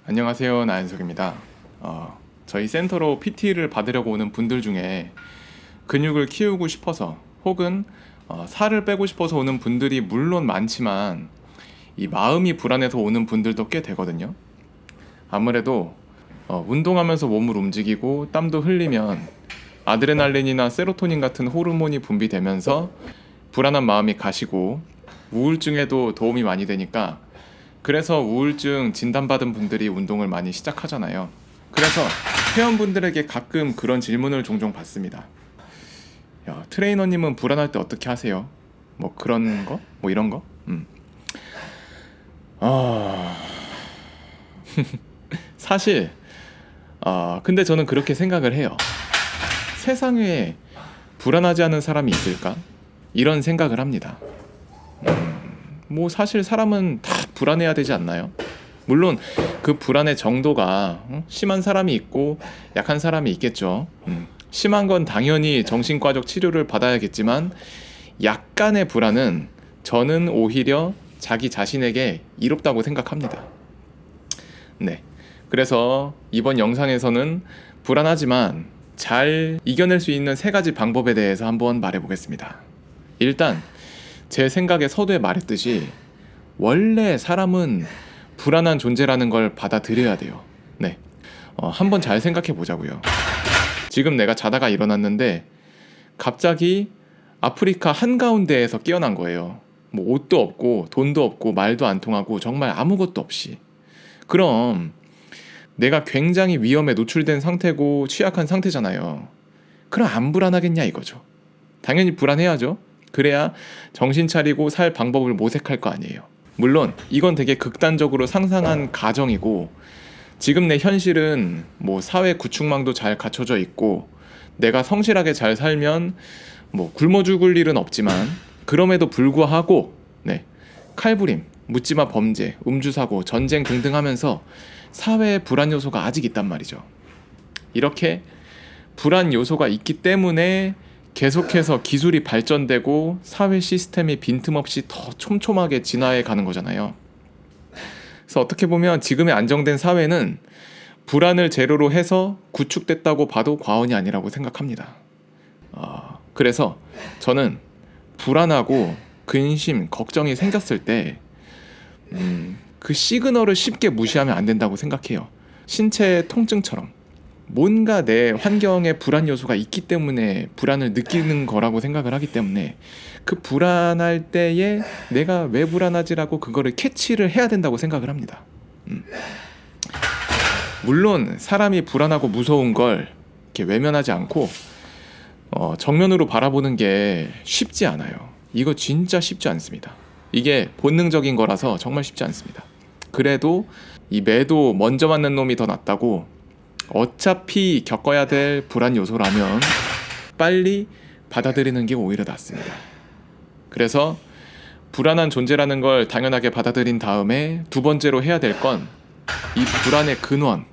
안녕하세요, 나연석입니다. 저희 센터로 PT를 받으려고 오는 분들 중에 근육을 키우고 싶어서 혹은 살을 빼고 싶어서 오는 분들이 물론 많지만 이 마음이 불안해서 오는 분들도 꽤 되거든요. 아무래도 운동하면서 몸을 움직이고 땀도 흘리면 아드레날린이나 세로토닌 같은 호르몬이 분비되면서 불안한 마음이 가시고 우울증에도 도움이 많이 되니까, 그래서 우울증 진단받은 분들이 운동을 많이 시작하잖아요. 그래서 회원분들에게 가끔 그런 질문을 종종 받습니다. 야, 트레이너님은 불안할 때 어떻게 하세요? 뭐 그런 거? 뭐 이런 거? 아, 사실 근데 저는 그렇게 생각을 해요. 세상에 불안하지 않은 사람이 있을까? 이런 생각을 합니다. 뭐 사실 사람은 다 불안해야 되지 않나요? 물론 그 불안의 정도가 심한 사람이 있고 약한 사람이 있겠죠. 심한 건 당연히 정신과적 치료를 받아야겠지만, 약간의 불안은 저는 오히려 자기 자신에게 이롭다고 생각합니다. 네. 그래서 이번 영상에서는 불안하지만 잘 이겨낼 수 있는 3가지 방법에 대해서 한번 말해보겠습니다. 일단 제 생각에 서두에 말했듯이 원래 사람은 불안한 존재라는 걸 받아들여야 돼요. 네. 한번 잘 생각해 보자고요. 지금 내가 자다가 일어났는데 갑자기 아프리카 한가운데에서 깨어난 거예요. 뭐 옷도 없고 돈도 없고 말도 안 통하고 정말 아무것도 없이. 그럼 내가 굉장히 위험에 노출된 상태고 취약한 상태잖아요. 그럼 안 불안하겠냐 이거죠. 당연히 불안해야죠. 그래야 정신 차리고 살 방법을 모색할 거 아니에요. 물론 이건 되게 극단적으로 상상한 가정이고, 지금 내 현실은 뭐 사회 구축망도 잘 갖춰져 있고 내가 성실하게 잘 살면 뭐 굶어 죽을 일은 없지만, 그럼에도 불구하고 네, 칼부림, 묻지마 범죄, 음주사고, 전쟁 등등 하면서 사회에 불안 요소가 아직 있단 말이죠. 이렇게 불안 요소가 있기 때문에 계속해서 기술이 발전되고 사회 시스템이 빈틈없이 더 촘촘하게 진화해 가는 거잖아요. 그래서 어떻게 보면 지금의 안정된 사회는 불안을 재료로 해서 구축됐다고 봐도 과언이 아니라고 생각합니다. 그래서 저는 불안하고 근심, 걱정이 생겼을 때 그 시그널을 쉽게 무시하면 안 된다고 생각해요. 신체 통증처럼 뭔가 내 환경에 불안 요소가 있기 때문에 불안을 느끼는 거라고 생각을 하기 때문에, 그 불안할 때에 내가 왜 불안하지라고 그거를 캐치를 해야 된다고 생각을 합니다. 물론 사람이 불안하고 무서운 걸 이렇게 외면하지 않고 정면으로 바라보는 게 쉽지 않아요. 이거 진짜 쉽지 않습니다. 이게 본능적인 거라서 정말 쉽지 않습니다. 그래도 이 매도 먼저 맞는 놈이 더 낫다고, 어차피 겪어야 될 불안 요소라면 빨리 받아들이는 게 오히려 낫습니다. 그래서 불안한 존재라는 걸 당연하게 받아들인 다음에 두 번째로 해야 될 건 이 불안의 근원,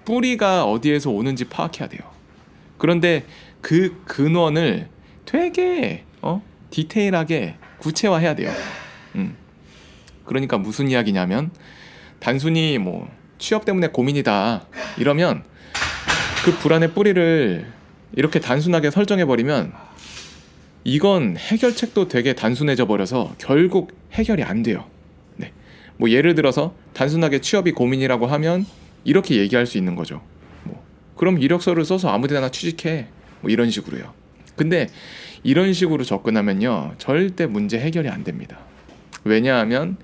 뿌리가 어디에서 오는지 파악해야 돼요. 그런데 그 근원을 되게 디테일하게 구체화해야 돼요. 그러니까 무슨 이야기냐면, 단순히 뭐 취업 때문에 고민이다 이러면 그 불안의 뿌리를 이렇게 단순하게 설정해버리면 이건 해결책도 되게 단순해져 버려서 결국 해결이 안 돼요. 네. 뭐 예를 들어서 단순하게 취업이 고민이라고 하면 이렇게 얘기할 수 있는 거죠. 뭐 그럼 이력서를 써서 아무데나 취직해, 뭐 이런 식으로요. 근데 이런 식으로 접근하면요 절대 문제 해결이 안 됩니다. 왜냐하면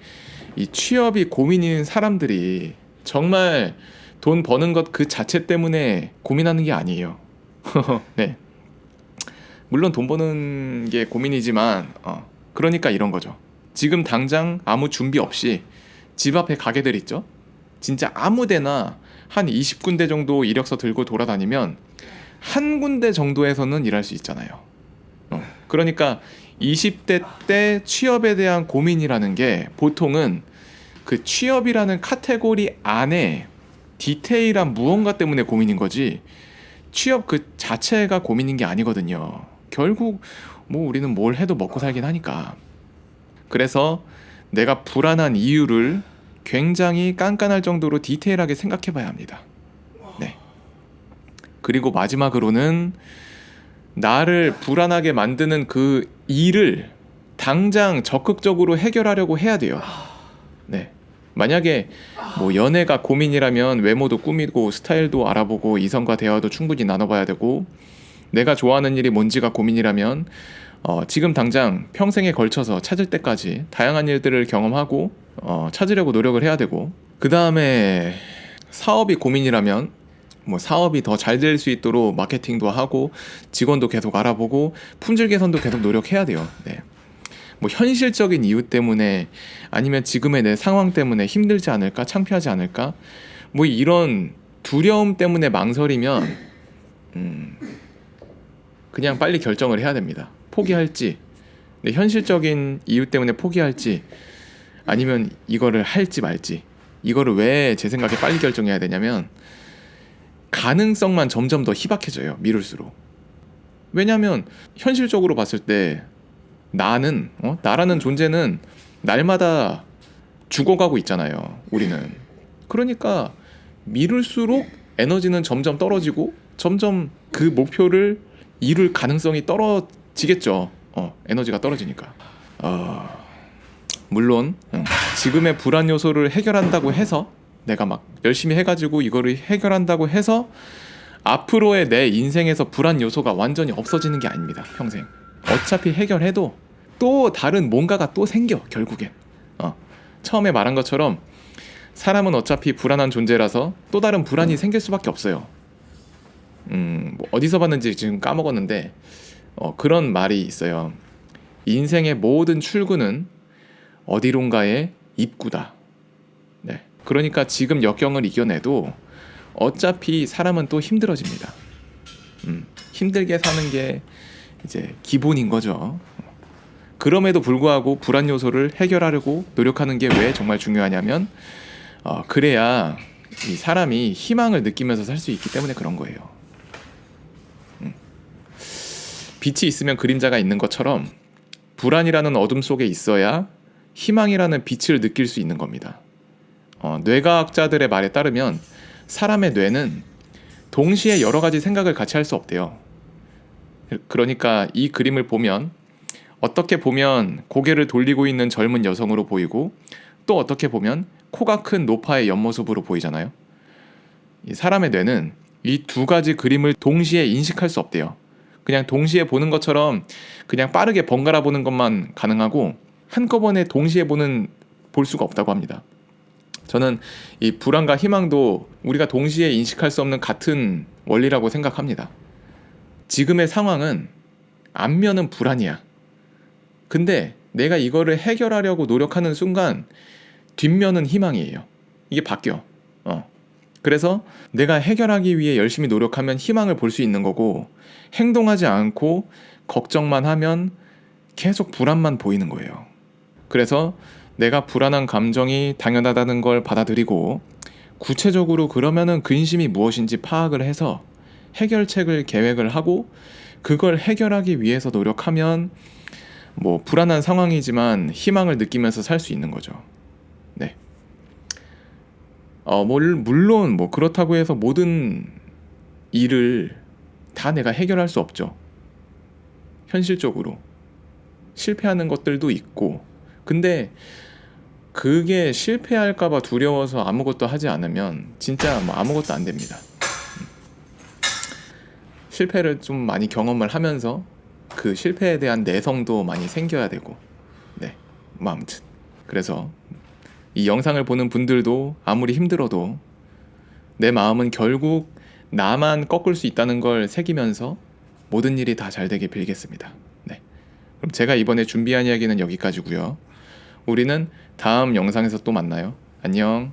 이 취업이 고민인 사람들이 정말 돈 버는 것 그 자체 때문에 고민하는 게 아니에요. 네. 물론 돈 버는 게 고민이지만 그러니까 이런 거죠. 지금 당장 아무 준비 없이 집 앞에 가게들 있죠? 진짜 아무 데나 한 20군데 정도 이력서 들고 돌아다니면 한 군데 정도에서는 일할 수 있잖아요. 그러니까 20대 때 취업에 대한 고민이라는 게 보통은 그 취업이라는 카테고리 안에 디테일한 무언가 때문에 고민인 거지, 취업 그 자체가 고민인 게 아니거든요. 결국 뭐 우리는 뭘 해도 먹고 살긴 하니까. 그래서 내가 불안한 이유를 굉장히 깐깐할 정도로 디테일하게 생각해 봐야 합니다. 네. 그리고 마지막으로는 나를 불안하게 만드는 그 일을 당장 적극적으로 해결하려고 해야 돼요. 네. 만약에 뭐 연애가 고민이라면 외모도 꾸미고 스타일도 알아보고 이성과 대화도 충분히 나눠봐야 되고, 내가 좋아하는 일이 뭔지가 고민이라면 지금 당장 평생에 걸쳐서 찾을 때까지 다양한 일들을 경험하고 찾으려고 노력을 해야 되고, 그 다음에 사업이 고민이라면 뭐 사업이 더 잘 될 수 있도록 마케팅도 하고 직원도 계속 알아보고 품질 개선도 계속 노력해야 돼요. 네. 뭐 현실적인 이유 때문에 아니면 지금의 내 상황 때문에 힘들지 않을까, 창피하지 않을까, 뭐 이런 두려움 때문에 망설이면 그냥 빨리 결정을 해야 됩니다. 포기할지, 현실적인 이유 때문에 포기할지, 아니면 이거를 할지 말지. 이거를 왜 제 생각에 빨리 결정해야 되냐면 가능성만 점점 더 희박해져요, 미룰수록. 왜냐면 현실적으로 봤을 때 나라는 존재는 날마다 죽어가고 있잖아요, 우리는. 그러니까 미룰수록 에너지는 점점 떨어지고 점점 그 목표를 이룰 가능성이 떨어지겠죠. 에너지가 떨어지니까. 물론 지금의 불안 요소를 해결한다고 해서, 내가 막 열심히 해가지고 이거를 해결한다고 해서 앞으로의 내 인생에서 불안 요소가 완전히 없어지는 게 아닙니다. 평생 어차피 해결해도 또 다른 뭔가가 또 생겨, 결국엔. 처음에 말한 것처럼 사람은 어차피 불안한 존재라서 또 다른 불안이 생길 수밖에 없어요. 뭐 어디서 봤는지 지금 까먹었는데 그런 말이 있어요. 인생의 모든 출구는 어디론가의 입구다. 네. 그러니까 지금 역경을 이겨내도 어차피 사람은 또 힘들어집니다. 힘들게 사는 게 이제 기본인 거죠. 그럼에도 불구하고 불안 요소를 해결하려고 노력하는 게 왜 정말 중요하냐면 그래야 이 사람이 희망을 느끼면서 살 수 있기 때문에 그런 거예요. 빛이 있으면 그림자가 있는 것처럼 불안이라는 어둠 속에 있어야 희망이라는 빛을 느낄 수 있는 겁니다. 뇌과학자들의 말에 따르면 사람의 뇌는 동시에 여러 가지 생각을 같이 할 수 없대요. 그러니까 이 그림을 보면 어떻게 보면 고개를 돌리고 있는 젊은 여성으로 보이고, 또 어떻게 보면 코가 큰 노파의 옆모습으로 보이잖아요. 이 사람의 뇌는 이 두 가지 그림을 동시에 인식할 수 없대요. 그냥 동시에 보는 것처럼 그냥 빠르게 번갈아 보는 것만 가능하고 한꺼번에 동시에 볼 수가 없다고 합니다. 저는 이 불안과 희망도 우리가 동시에 인식할 수 없는 같은 원리라고 생각합니다. 지금의 상황은 앞면은 불안이야. 근데 내가 이거를 해결하려고 노력하는 순간 뒷면은 희망이에요. 이게 바뀌어. 그래서 내가 해결하기 위해 열심히 노력하면 희망을 볼 수 있는 거고, 행동하지 않고 걱정만 하면 계속 불안만 보이는 거예요. 그래서 내가 불안한 감정이 당연하다는 걸 받아들이고, 구체적으로 그러면은 근심이 무엇인지 파악을 해서 해결책을 계획을 하고 그걸 해결하기 위해서 노력하면 뭐 불안한 상황이지만 희망을 느끼면서 살 수 있는 거죠. 네. 물론 뭐 그렇다고 해서 모든 일을 다 내가 해결할 수 없죠. 현실적으로 실패하는 것들도 있고. 근데 그게 실패할까봐 두려워서 아무것도 하지 않으면 진짜 뭐 아무것도 안 됩니다. 실패를 좀 많이 경험을 하면서 그 실패에 대한 내성도 많이 생겨야 되고. 네, 뭐 아무튼 그래서 이 영상을 보는 분들도 아무리 힘들어도 내 마음은 결국 나만 꺾을 수 있다는 걸 새기면서 모든 일이 다 잘 되게 빌겠습니다. 네, 그럼 제가 이번에 준비한 이야기는 여기까지고요. 우리는 다음 영상에서 또 만나요. 안녕.